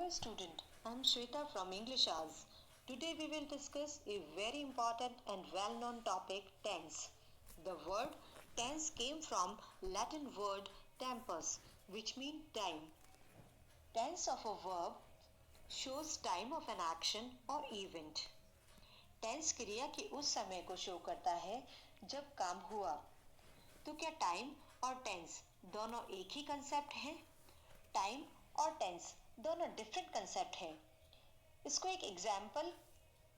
Hello student, I am Shweta from English Hours. Today we will discuss a very important and well-known topic, tense. The word tense came from Latin word tempus, which means time. Tense of a verb shows time of an action or event. Tense क्रिया के उस समय को show करता है जब काम हुआ। तो क्या टाइम और टेंस दोनों एक ही कंसेप्ट हैं? टाइम और टेंस दोनों डिफरेंट कंसेप्ट हैं। इसको एक एग्जाम्पल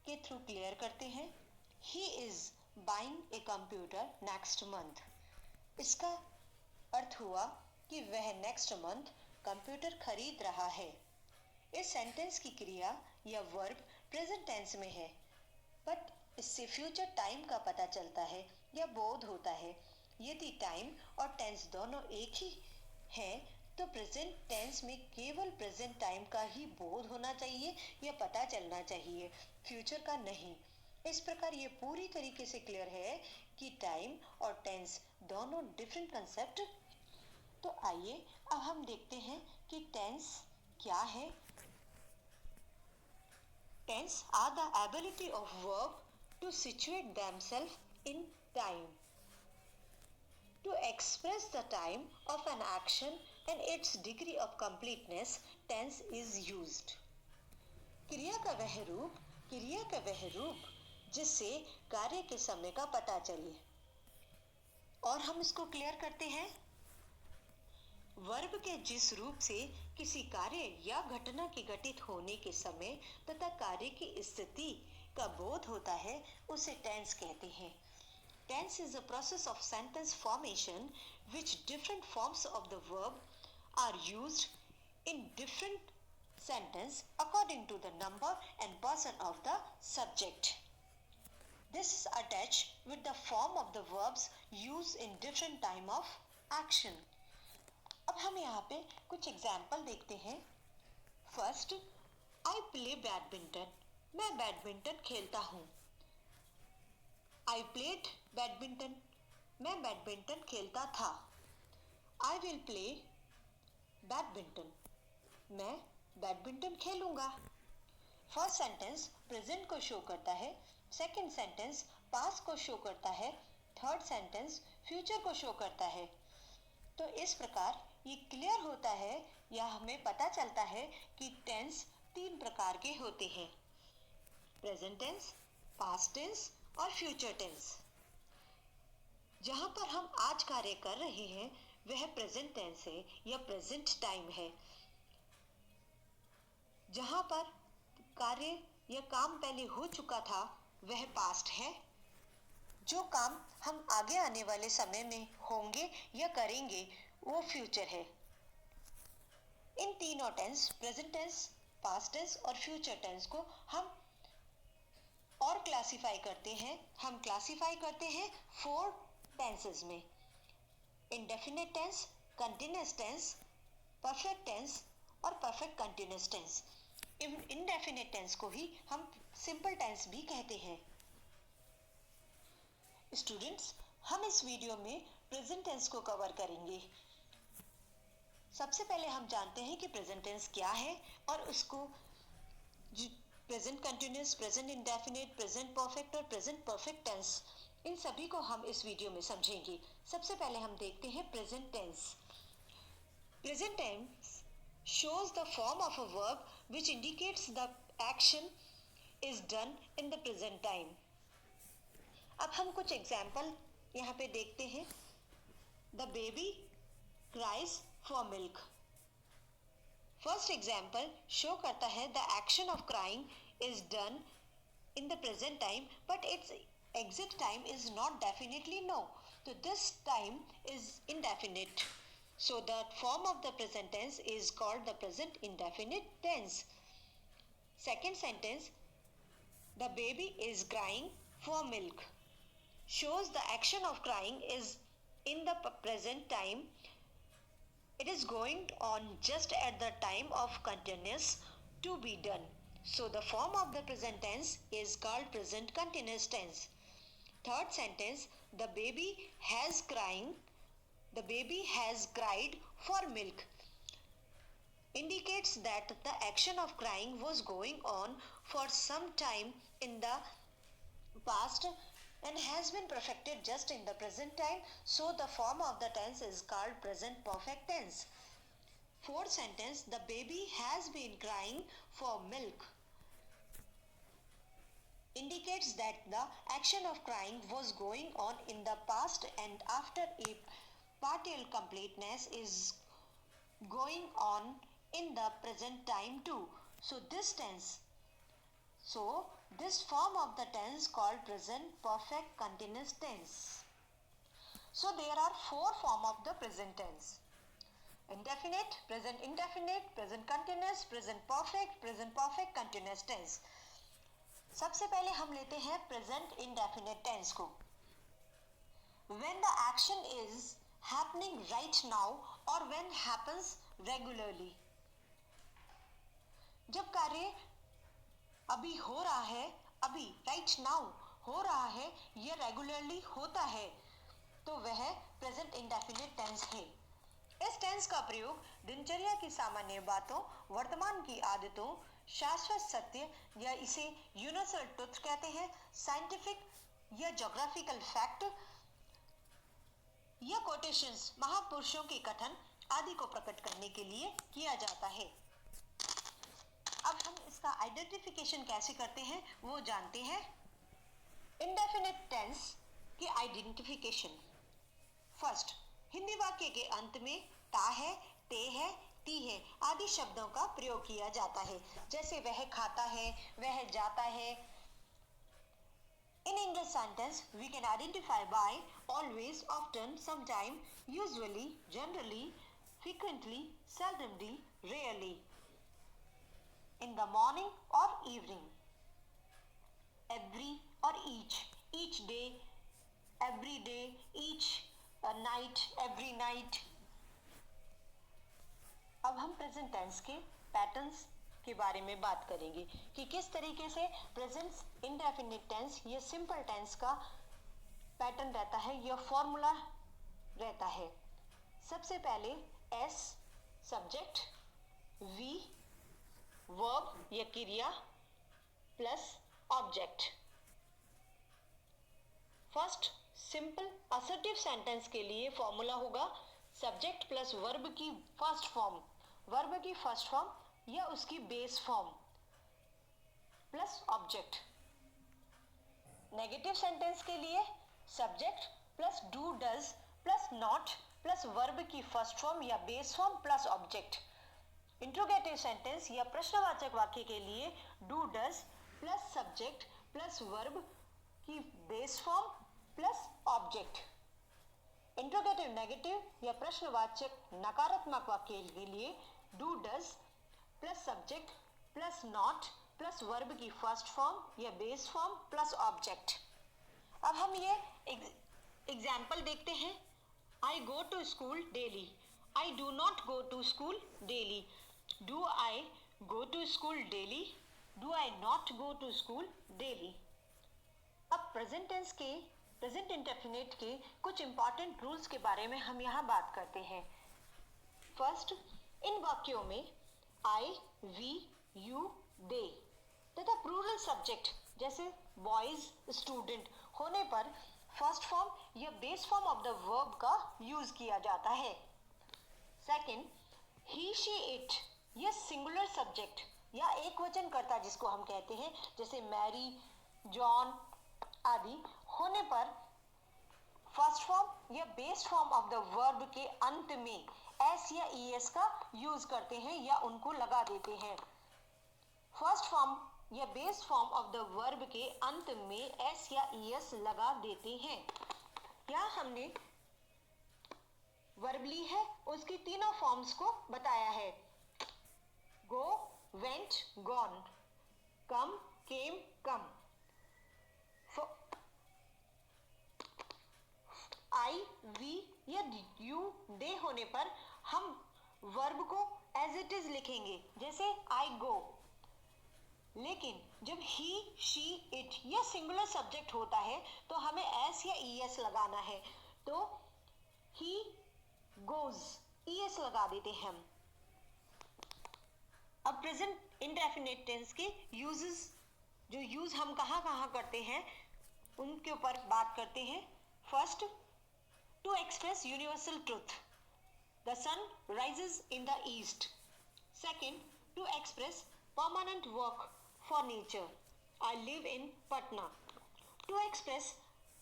के थ्रू क्लियर करते हैं। He is buying a computer next month. इसका अर्थ हुआ कि वह नेक्स्ट मंथ कंप्यूटर खरीद रहा है। इस सेंटेंस की क्रिया या वर्ब प्रेजेंट टेंस में है, बट इससे फ्यूचर टाइम का पता चलता है या बोध होता है। यदि टाइम और टेंस दोनों एक ही हैं, तो प्रेजेंट टेंस में केवल प्रेजेंट टाइम का ही बोध होना चाहिए या पता चलना चाहिए, फ्यूचर का नहीं। इस प्रकार ये पूरी तरीके से क्लियर है कि टाइम और टेंस दोनों डिफरेंट कंसेप्ट। तो आइए अब हम देखते हैं कि टेंस क्या है। Tense are the ability of verb to situate themselves in time. To express the time of an action and its degree of completeness, tense is used. क्रिया का वह रूप जिससे कार्य के समय का पता चले। और हम इसको क्लियर करते हैं। वर्ब के जिस रूप से किसी कार्य या घटना के घटित होने के समय तथा कार्य की स्थिति का बोध होता है, उसे टेंस कहते हैं। Tense is a process of sentence formation which different forms of the verb are used in different sentence according to the number and person of the subject. This is attached with the form of the verbs used in different time of action. अब हम यहाँ पे कुछ example देखते हैं। First, I play badminton. मैं badminton खेलता हूँ। I played badminton. मैं बैडमिंटन खेलता था। I will play badminton. मैं बैडमिंटन खेलूंगा। फर्स्ट सेंटेंस प्रेजेंट को शो करता है, सेकंड सेंटेंस पास्ट को शो करता है, थर्ड सेंटेंस फ्यूचर को शो करता है। तो इस प्रकार ये क्लियर होता है या हमें पता चलता है कि टेंस तीन प्रकार के होते हैं, प्रेजेंट टेंस, पास्ट टेंस और फ्यूचर टेंस। जहां पर हम आज कार्य कर रहे हैं वह प्रेजेंट टेंस है या प्रेजेंट टाइम है। जहां पर कार्य या काम पहले हो चुका था वह पास्ट है। जो काम हम आगे आने वाले समय में होंगे या करेंगे वो फ्यूचर है। इन तीनों tense, present tense, past tense और फ्यूचर टेंस को हम और क्लासिफाई करते हैं। हम क्लासिफाई करते हैं 4 टेंसेस में, indefinite tense, continuous tense, perfect tense और perfect continuous tense. Indefinite tense को ही हम सिंपल टेंस भी कहते हैं। स्टूडेंट्स, हम इस वीडियो में प्रेजेंट टेंस को कवर करेंगे। सबसे पहले हम जानते हैं कि प्रेजेंट टेंस क्या है और उसको present continuous, present indefinite, present perfect और प्रेजेंट परफेक्ट टेंस, इन सभी को हम इस वीडियो में समझेंगे। सबसे पहले हम देखते हैं present tense. Present tense shows the form of a verb which indicates the action is done in the present time. अब हम कुछ एग्जाम्पल यहाँ पे देखते हैं। The baby cries for milk. First example show करता है the action of crying is done in the present time but its exact time is not definitely know. तो this time is indefinite. So the form of the present tense is called the present indefinite tense. Second sentence, the baby is crying for milk, shows the action of crying is in the present time. It is going on just at the time of continuous to be done. So the form of the present tense is called present continuous tense. Third sentence, the baby has cried for milk. indicates that the action of crying was going on for some time in the past and has been perfected just in the present time, so the form of the tense is called present perfect tense. Fourth sentence, the baby has been crying for milk, indicates that the action of crying was going on in the past and after a partial completeness is going on in the present time too. So this form of the tense called present perfect continuous tense. So there are four forms of the present tense: indefinite, present indefinite, present continuous, present perfect continuous tense. सबसे पहले हम लेते हैं present indefinite tense को. When the action is happening right now or when happens regularly. जब कार्य अभी हो रहा है, अभी राइट नाउ हो रहा है, यह रेगुलरली होता है, तो वह प्रेजेंट इंडेफिनिट टेंस है. इस टेंस का प्रयोग दिनचर्या की सामान्य बातों, वर्तमान की आदतों, शाश्वत सत्य या इसे यूनिवर्सल ट्रुथ कहते हैं, साइंटिफिक या ज्योग्राफिकल फैक्ट या कोटेशंस, महापुरुषों के कथन आदि को प्रकट करने के लिए किया जाता है. अब हम इसका आइडेंटिफिकेशन कैसे करते हैं वो जानते हैं. इंडेफिनिट टेंस की आइडेंटिफिकेशन. फर्स्ट, हिंदी वाक्य के अंत में ता है, ते है, ती है आदि शब्दों का प्रयोग किया जाता है. जैसे वह खाता है, वह जाता है. In English sentence, we can identify by always, often, sometime, usually, generally, frequently, seldomly, rarely. In the morning or evening, every or each day, every day, each night, every night. अब हम प्रेजेंट टेंस के patterns के बारे में बात करेंगे कि किस तरीके से प्रेजेंट इंडेफिनिट टेंस या सिंपल टेंस का पैटर्न रहता है या फॉर्मूला रहता है. सबसे पहले एस सब्जेक्ट, वी वर्ब या क्रिया plus object. First simple assertive sentence के लिए फॉर्मूला होगा सब्जेक्ट प्लस वर्ब की फर्स्ट फॉर्म या उसकी base form plus object. Negative sentence के लिए subject plus do does plus not plus verb की फर्स्ट फॉर्म या base form plus object. Interrogative sentence या प्रश्नवाचक वाक्य के लिए do does plus subject plus verb की base form plus object. Interrogative negative या प्रश्नवाचक नकारात्मक वाक्य के लिए do does plus subject plus not plus verb की फर्स्ट फॉर्म या बेस फॉर्म प्लस ऑब्जेक्ट. अब हम ये एग्जाम्पल देखते हैं. I go to school daily, I do not go to school daily. Do I go to school daily, do I not go to school daily. अब present indefinite के कुछ important rules के बारे में हम यहाँ बात करते हैं. फर्स्ट, इन वाक्यों में आई, वी, यू, दे तथा प्लूरल सब्जेक्ट जैसे बॉयज, स्टूडेंट होने पर फर्स्ट फॉर्म या base form of the verb का यूज किया जाता है. सेकंड, ही, शी, इट या सिंगुलर सब्जेक्ट या एक वचन कर्ता जिसको हम कहते हैं जैसे मैरी, जॉन आदि होने पर फर्स्ट फॉर्म या base form of the verb के अंत में एस या ईएस का यूज करते हैं या उनको लगा देते हैं. फर्स्ट फॉर्म या base form of the verb के अंत में एस या ईएस लगा देते हैं. यहाँ हमने वर्ब ली है, उसकी तीनों फॉर्म्स को बताया है. Go, went, gone, come, came, come. I, we या यू, दे होने पर हम वर्ब को एज इट इज लिखेंगे जैसे आई गो. लेकिन जब ही, शी, इट या सिंगुलर सब्जेक्ट होता है तो हमें एस या ईएस लगाना है, तो ही गोज ईएस लगा देते हैं हम. प्रेजेंट इंडेफिनिट टेंस के यूजेस, जो यूज हम कहाँ कहाँ करते हैं उनके ऊपर बात करते हैं। First, to express universal truth, the sun rises in the east. Second, to express permanent work for nature, I live in Patna. To express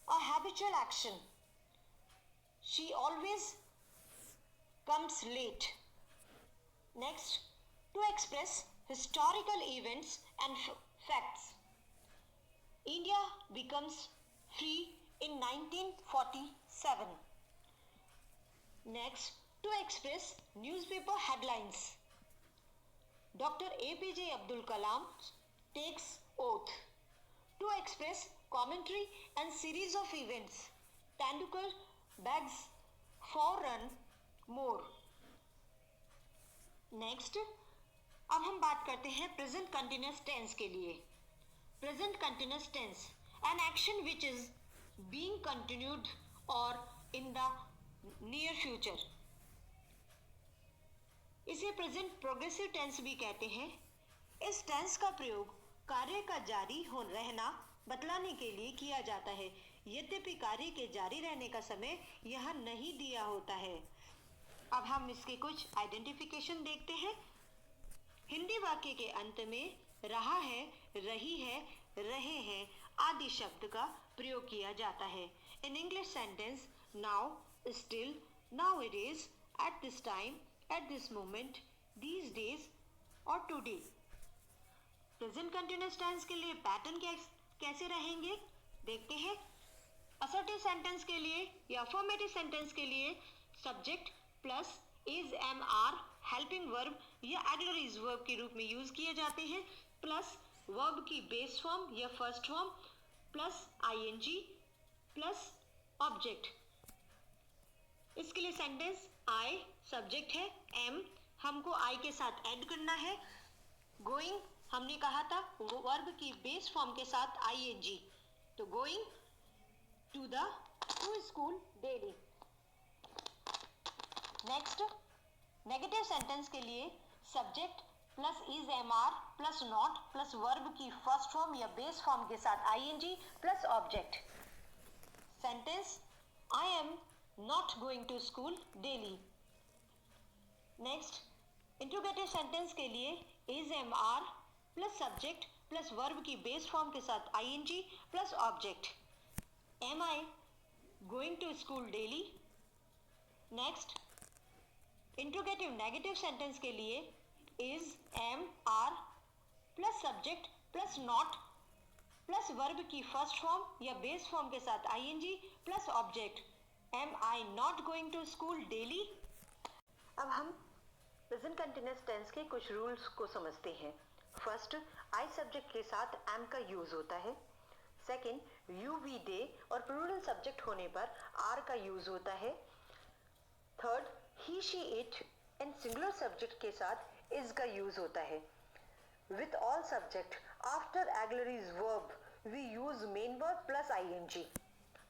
a habitual action, she always comes late. Next, to express historical events and facts, India becomes free in 1947. Next, to express newspaper headlines, Dr. APJ Abdul Kalam takes oath. To express commentary and series of events, Tendulkar begs for run more. Next, अब हम बात करते हैं present continuous tense के लिए। Present continuous tense, an action which is being continued और in the near future. इसे present progressive tense भी कहते हैं। इस टेंस का प्रयोग कार्य का जारी हो रहना बतलाने के लिए किया जाता है, यद्यपि कार्य के जारी रहने का समय यह नहीं दिया होता है। अब हम इसके कुछ आइडेंटिफिकेशन देखते हैं। हिंदी वाक्य के अंत में रहा है, रही है, रहे हैं आदि शब्द का प्रयोग किया जाता है। In English sentence, now, still, now it is, at this time, at this moment, these days और टुडे। प्रेजेंट कंटिन्यूअस टेंस के लिए पैटर्न कैसे रहेंगे देखते हैं। असर्टिव सेंटेंस के लिए या अफर्मेटिव सेंटेंस के लिए subject plus is, am, are, helping verb या ऑक्सिलरीज वर्ब के रूप में यूज किए जाते हैं, प्लस वर्ब की बेस फॉर्म या first form, plus ING, plus object. इसके लिए सेंटेंस, आई सब्जेक्ट है, एम हमको आई के साथ ऐड करना है, गोइंग हमने कहा था वर्ब की बेस फॉर्म के साथ आईएनजी, तो going to school daily. Next, negative sentence के लिए subject plus is, am, are plus not plus verb की फर्स्ट फॉर्म या बेस फॉर्म के साथ ING plus object. Sentence, I am not going to school daily. Next, interrogative sentence के लिए is, am, are plus subject plus verb की base form के साथ ING plus object. Am I going to school daily. Next, interrogative negative sentence के लिए is, am, are plus subject plus not plus verb की first form या base form के साथ ING plus object. Am I not going to school daily. अब हम present continuous tense के कुछ रूल्स को समझते हैं। फर्स्ट, आई सब्जेक्ट के साथ एम का यूज होता है। सेकेंड, यू, वी, दे और प्लूरल सब्जेक्ट होने पर आर का यूज होता है। Third, he, she, it and singular subject के साथ इज का यूज होता है। With all subject after auxiliaries verb we use main verb plus ING.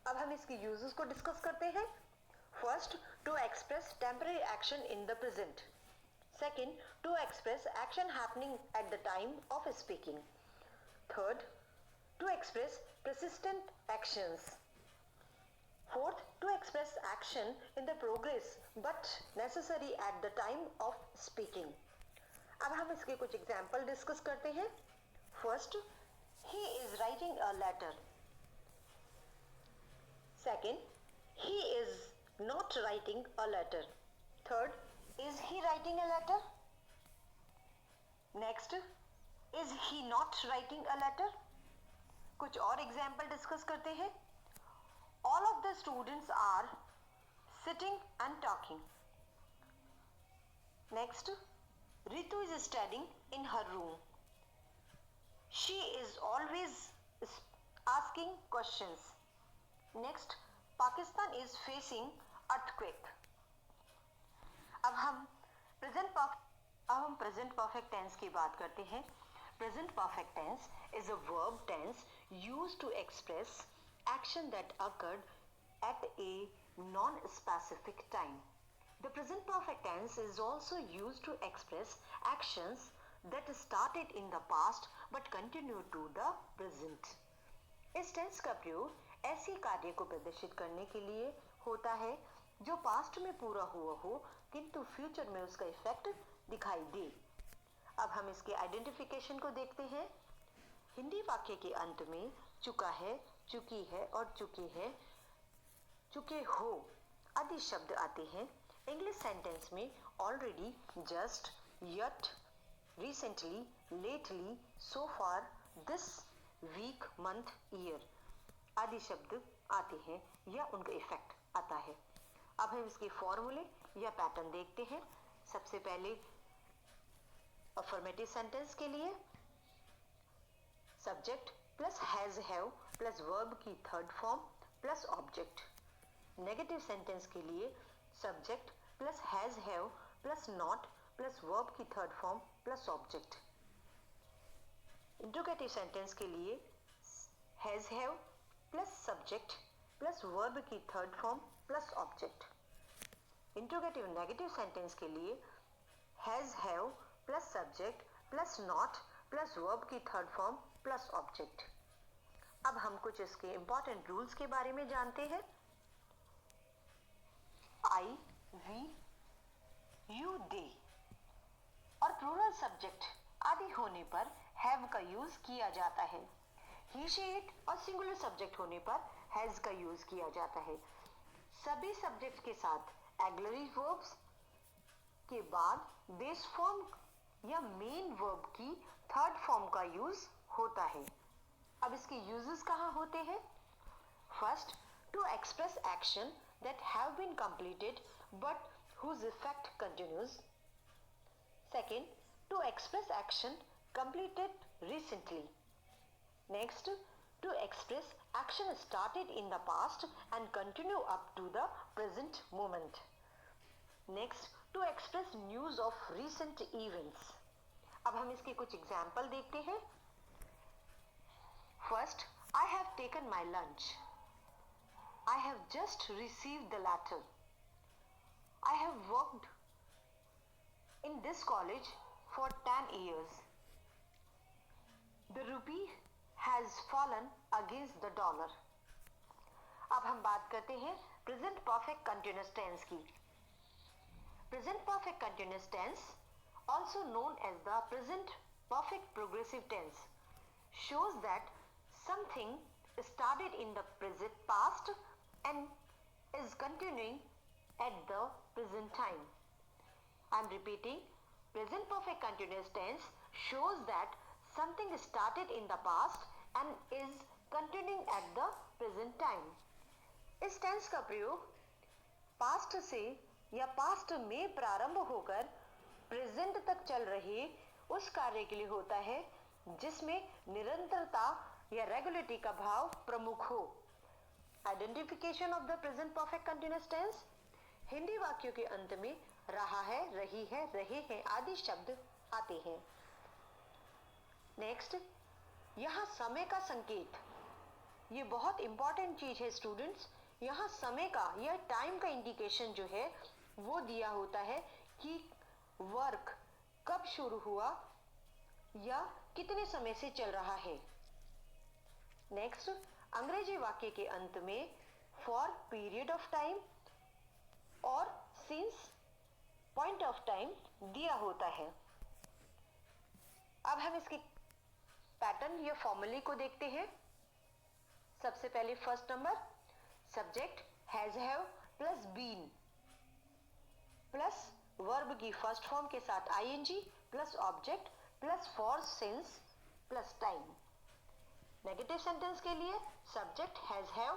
अब हम इसके यूजेस को डिस्कस करते हैं। First, to express temporary action in the present. Second, to express action happening at the time of speaking. Third, to express persistent actions. Fourth, to express action in the progress but necessary at the time of speaking. अब हम इसके कुछ example discuss करते हैं। First, he is writing a letter. Second, he is not writing a letter. Third, is he writing a letter? Next, is he not writing a letter? कुछ और example discuss करते हैं। All of the students are sitting and talking. Next, Ritu is studying in her room. She is always asking questions. Next, Pakistan is facing earthquake. अब हम present perfect tense की बात करते हैं। Present perfect tense is a verb tense used to express action that occurred at a non-specific time. The present perfect tense is also used to express actions that started in the past but continue to the present. इस tense का प्रयोग ऐसे कार्य को प्रदर्शित करने के लिए होता है जो पास्ट में पूरा हुआ हो किंतु फ्यूचर में उसका इफेक्ट दिखाई दे। अब हम इसके आइडेंटिफिकेशन को देखते हैं। हिंदी वाक्य के अंत में चुका है, चुकी है और चुके हैं, चुके हो आदि शब्द आते हैं। इंग्लिश सेंटेंस में already, just, yet, recently, lately, so far, this week, month, year आदि शब्द आते हैं या उनका इफेक्ट आता है। अब हम इसके फॉर्मूले या पैटर्न देखते हैं। सबसे पहले अफर्मेटिव सेंटेंस के लिए subject plus has have plus verb की third form plus object. Negative sentence के लिए subject plus has have plus not plus verb की third form plus object. Interrogative sentence के लिए has have plus subject plus verb की third form plus object. Interrogative negative sentence के लिए has have plus subject plus not plus verb की third form plus object. अब हम कुछ इसके इंपॉर्टेंट रूल्स के बारे में जानते हैं। आई, वी, यू, दे और प्लूरल सब्जेक्ट आदि होने पर हैव का यूज किया जाता है। ही, शी, इट और सिंगुलर सब्जेक्ट होने पर हैज का यूज किया जाता है। सभी सब्जेक्ट के साथ ऑक्सिलरी वर्ब्स के बाद बेस फॉर्म या मेन वर्ब की थर्ड फॉर्म का यूज होता है। अब इसके यूजेस कहाँ होते हैं? First, to express action that have been completed but whose effect continues. Second, to express action completed recently. Next, to express action started in the past and continue up to the present moment. Next, to express news of recent events. अब हम इसके कुछ example देखते हैं। First, I have taken my lunch. I have just received the letter. I have worked in this college for 10 years. The rupee has fallen against the dollar. अब हम बात करते हैं प्रेजेंट परफेक्ट कंटिन्यूअस टेंस की। Present perfect continuous tense, also known as the present perfect progressive tense, shows that something started in the present past and is continuing at the present time. I am repeating, present perfect continuous tense shows that something started in the past and is continuing at the present time. इस tense का प्रयोग past से या past में प्रारंभ होकर present तक चल रहे उस कार्य के लिए होता है जिसमें निरंतरता या रेगुलरिटी का भाव प्रमुख हो। Identification of the present perfect continuous tense, Hindi वाक्यों के अंत में रहा है, रही है, रहे हैं आदि शब्द आते हैं। नेक्स्ट, यहाँ समय का संकेत, ये बहुत इंपॉर्टेंट चीज है स्टूडेंट्स। यहाँ समय का या टाइम का इंडिकेशन जो है वो दिया होता है कि वर्क कब शुरू हुआ या कितने समय से चल रहा है। नेक्स्ट, अंग्रेजी वाक्य के अंत में फॉर पीरियड ऑफ टाइम और सिंस पॉइंट ऑफ टाइम दिया होता है। अब हम इसके पैटर्न या फॉर्मूले को देखते हैं। सबसे पहले first number, subject has have plus been plus verb की फर्स्ट फॉर्म के साथ ING plus object plus for since plus time. Negative sentence के लिए subject has have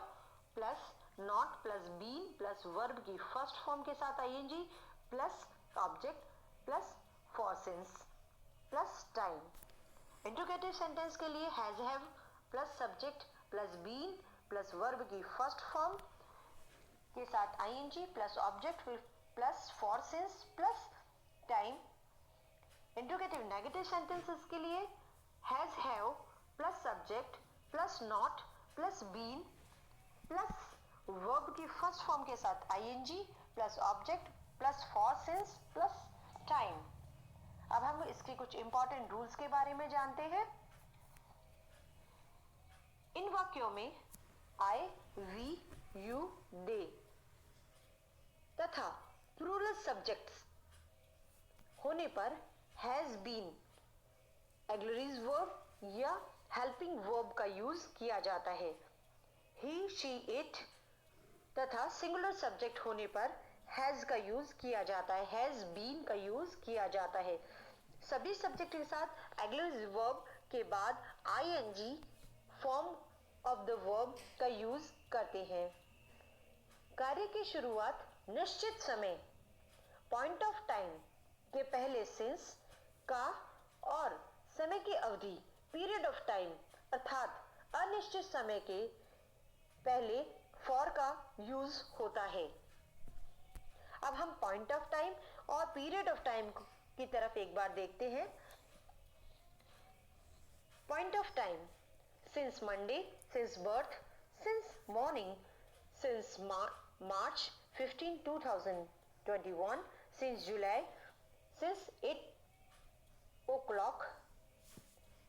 plus not plus been plus verb की फर्स्ट फॉर्म के साथ ING plus object plus for since plus time. Interrogative sentence के लिए has have plus subject plus been plus verb की first form के साथ ING plus object plus for since plus time. Interrogative negative sentences के लिए has have plus subject plus not plus been plus verb की first form के साथ ING plus object plus for since plus time. अब हम इसके कुछ important rules के बारे में जानते हैं। इन वाक्यों में आई, वी, यू, दे तथा प्लूरल सब्जेक्ट्स होने पर हैज बीन, ऑक्सिलरीज वर्ब या हेल्पिंग वर्ब का यूज किया जाता है। ही, शी, इट तथा सिंगुलर सब्जेक्ट होने पर हैज का यूज किया जाता है, हैज बीन का यूज किया जाता है। सभी सब्जेक्ट के साथ ऑक्सिलरी वर्ब के बाद ING form of the verb का यूज करते हैं। कार्य की शुरुआत निश्चित समय, पॉइंट ऑफ टाइम के पहले सिंस का और समय की अवधि, पीरियड ऑफ टाइम अर्थात अनिश्चित समय के पहले फॉर का यूज होता है। अब हम पॉइंट ऑफ टाइम और पीरियड ऑफ टाइम की तरफ एक बार देखते हैं। Point of time, since Monday, since birth, since morning, since March 15, 2021, since July, since 8 o'clock,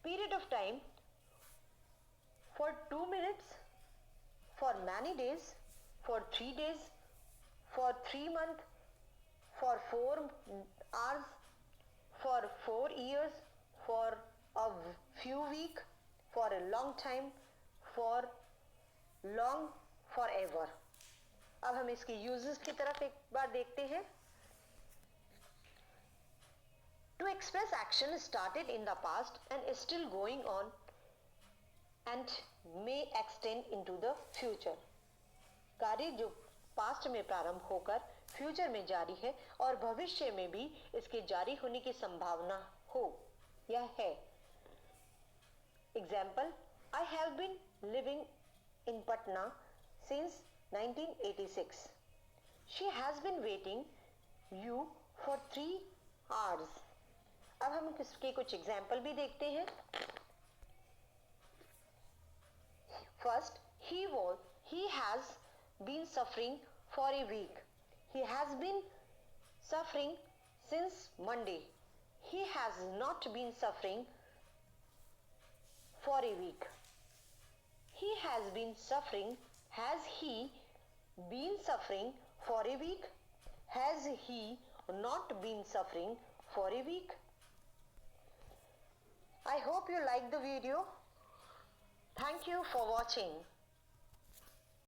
period of time for 2 minutes, for many days, for 3 days, for 3 months, for 4 hours, for 4 years, for a few weeks, for a long time, for long, forever। अब हम इसके uses की तरफ एक बार देखते हैं। To express action started in the past and is still going on and may extend into the future। कार्य जो पास्ट में प्रारंभ होकर फ्यूचर में जारी है और भविष्य में भी इसके जारी होने की संभावना हो या है। Example, I have been living in Patna since 1986। She has been waiting you for 3 hours। अब हम इसके कुछ एग्जाम्पल भी देखते हैं। First, he has been suffering for a week। He has been suffering since Monday। He has not been suffering for a week। He has been suffering, has he been suffering for a week? Has he not been suffering for a week? I hope you like the video. Thank you for watching.